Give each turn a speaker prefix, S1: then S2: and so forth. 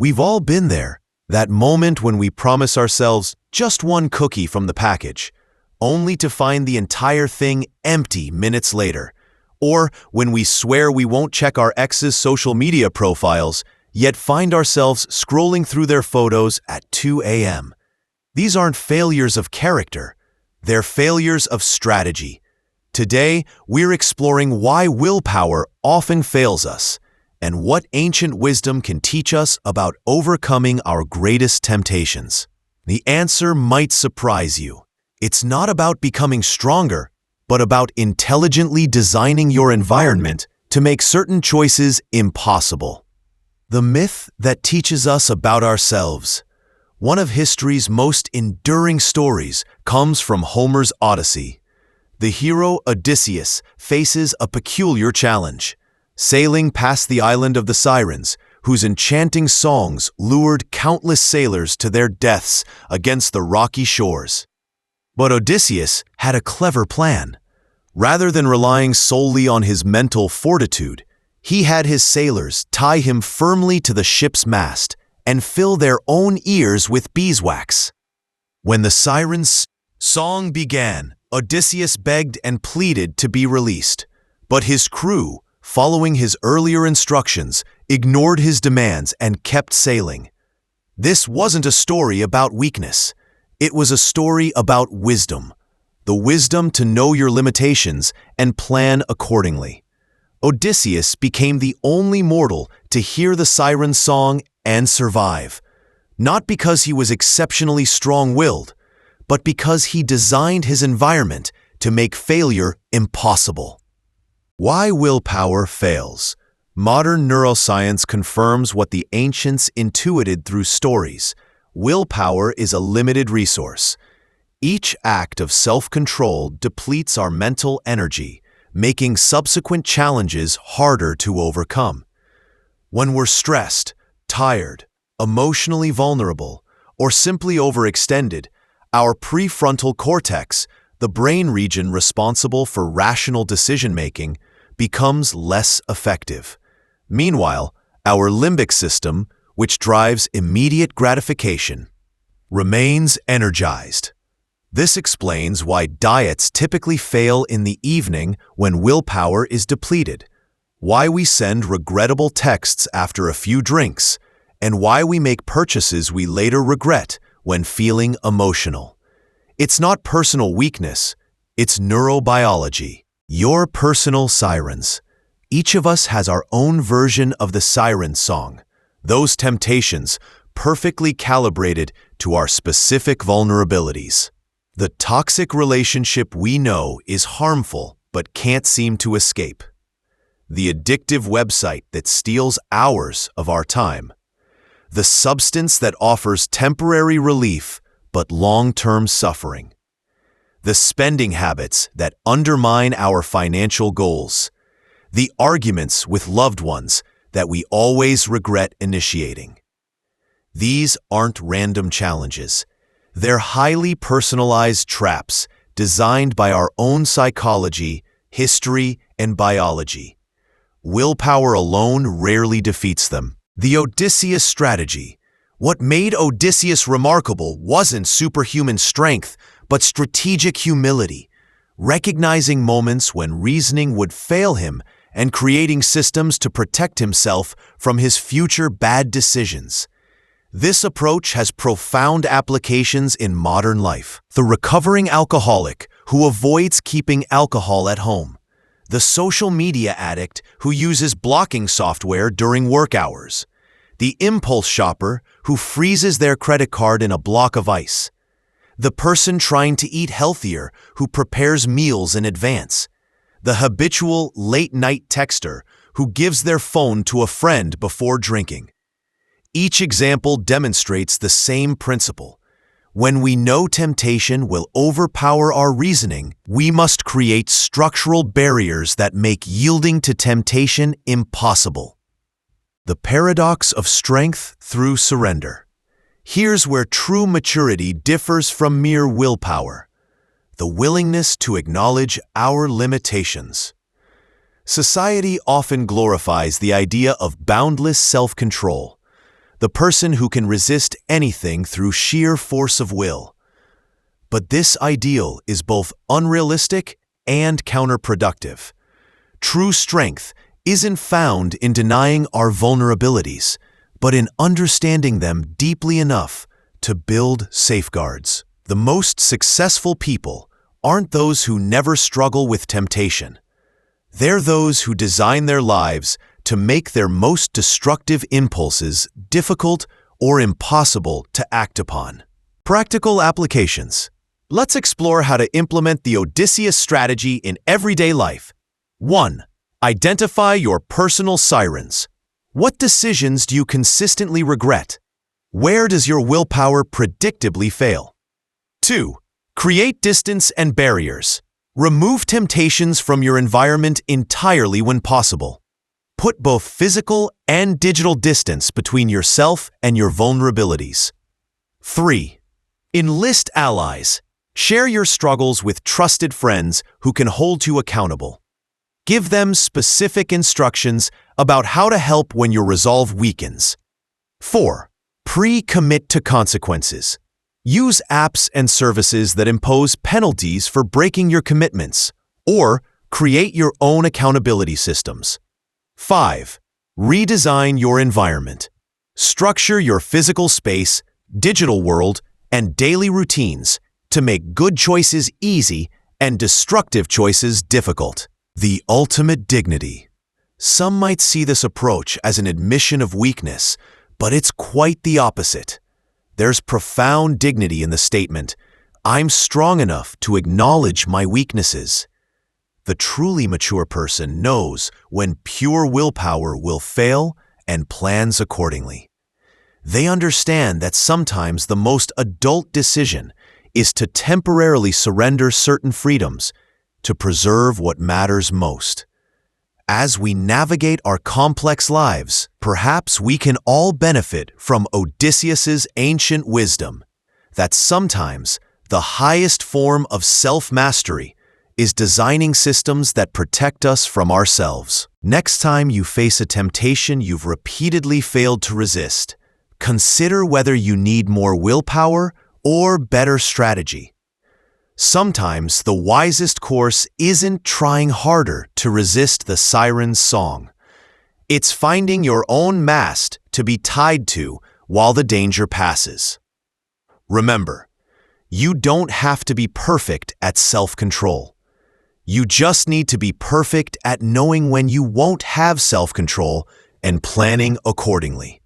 S1: We've all been there, that moment when we promise ourselves just one cookie from the package, only to find the entire thing empty minutes later. Or when we swear we won't check our ex's social media profiles, yet find ourselves scrolling through their photos at 2 a.m. These aren't failures of character, they're failures of strategy. Today, we're exploring why willpower often fails us, and what ancient wisdom can teach us about overcoming our greatest temptations. The answer might surprise you. It's not about becoming stronger, but about intelligently designing your environment to make certain choices impossible. The myth that teaches us about ourselves. One of history's most enduring stories comes from Homer's Odyssey. The hero Odysseus faces a peculiar challenge. Sailing past the island of the Sirens, whose enchanting songs lured countless sailors to their deaths against the rocky shores. But Odysseus had a clever plan. Rather than relying solely on his mental fortitude, he had his sailors tie him firmly to the ship's mast and fill their own ears with beeswax. When the Sirens' song began, Odysseus begged and pleaded to be released, but his crew, following his earlier instructions, ignored his demands and kept sailing. This wasn't a story about weakness. It was a story about wisdom. The wisdom to know your limitations and plan accordingly. Odysseus became the only mortal to hear the siren song and survive, not because he was exceptionally strong-willed, but because he designed his environment to make failure impossible. Why willpower fails. Modern neuroscience confirms what the ancients intuited through stories. Willpower is a limited resource. Each act of self-control depletes our mental energy, making subsequent challenges harder to overcome. When we're stressed, tired, emotionally vulnerable, or simply overextended, our prefrontal cortex, the brain region responsible for rational decision-making, becomes less effective. Meanwhile, our limbic system, which drives immediate gratification, remains energized. This explains why diets typically fail in the evening when willpower is depleted, why we send regrettable texts after a few drinks, and why we make purchases we later regret when feeling emotional. It's not personal weakness, it's neurobiology. Your personal sirens. Each of us has our own version of the siren song, those temptations perfectly calibrated to our specific vulnerabilities. The toxic relationship we know is harmful but can't seem to escape. The addictive website that steals hours of our time. The substance that offers temporary relief but long-term suffering. The spending habits that undermine our financial goals. The arguments with loved ones that we always regret initiating. These aren't random challenges. They're highly personalized traps designed by our own psychology, history, and biology. Willpower alone rarely defeats them. The Odysseus Strategy. What made Odysseus remarkable wasn't superhuman strength, but strategic humility, recognizing moments when reasoning would fail him and creating systems to protect himself from his future bad decisions. This approach has profound applications in modern life. The recovering alcoholic who avoids keeping alcohol at home. The social media addict who uses blocking software during work hours. The impulse shopper who freezes their credit card in a block of ice. The person trying to eat healthier who prepares meals in advance. The habitual late-night texter who gives their phone to a friend before drinking. Each example demonstrates the same principle. When we know temptation will overpower our reasoning, we must create structural barriers that make yielding to temptation impossible. The paradox of strength through surrender. Here's where true maturity differs from mere willpower. The willingness to acknowledge our limitations. Society often glorifies the idea of boundless self-control. the person who can resist anything through sheer force of will. But this ideal is both unrealistic and counterproductive. True strength isn't found in denying our vulnerabilities, but in understanding them deeply enough to build safeguards. The most successful people aren't those who never struggle with temptation. They're those who design their lives to make their most destructive impulses difficult or impossible to act upon. Practical applications. Let's explore how to implement the Odysseus strategy in everyday life. 1. Identify your personal sirens. What decisions do you consistently regret? Where does your willpower predictably fail? 2. Create distance and barriers. Remove temptations from your environment entirely when possible. Put both physical and digital distance between yourself and your vulnerabilities. 3. Enlist allies. Share your struggles with trusted friends who can hold you accountable. Give them specific instructions about how to help when your resolve weakens. 4. Pre-commit to consequences. Use apps and services that impose penalties for breaking your commitments, or create your own accountability systems. 5. Redesign your environment. Structure your physical space, digital world, and daily routines to make good choices easy and destructive choices difficult. The ultimate dignity. Some might see this approach as an admission of weakness, but it's quite the opposite. There's profound dignity in the statement, "I'm strong enough to acknowledge my weaknesses." The truly mature person knows when pure willpower will fail and plans accordingly. They understand that sometimes the most adult decision is to temporarily surrender certain freedoms to preserve what matters most. As we navigate our complex lives, perhaps we can all benefit from Odysseus's ancient wisdom that sometimes the highest form of self-mastery is designing systems that protect us from ourselves. Next time you face a temptation you've repeatedly failed to resist, consider whether you need more willpower or better strategy. Sometimes the wisest course isn't trying harder to resist the siren's song. It's finding your own mast to be tied to while the danger passes. Remember, you don't have to be perfect at self-control. You just need to be perfect at knowing when you won't have self-control and planning accordingly.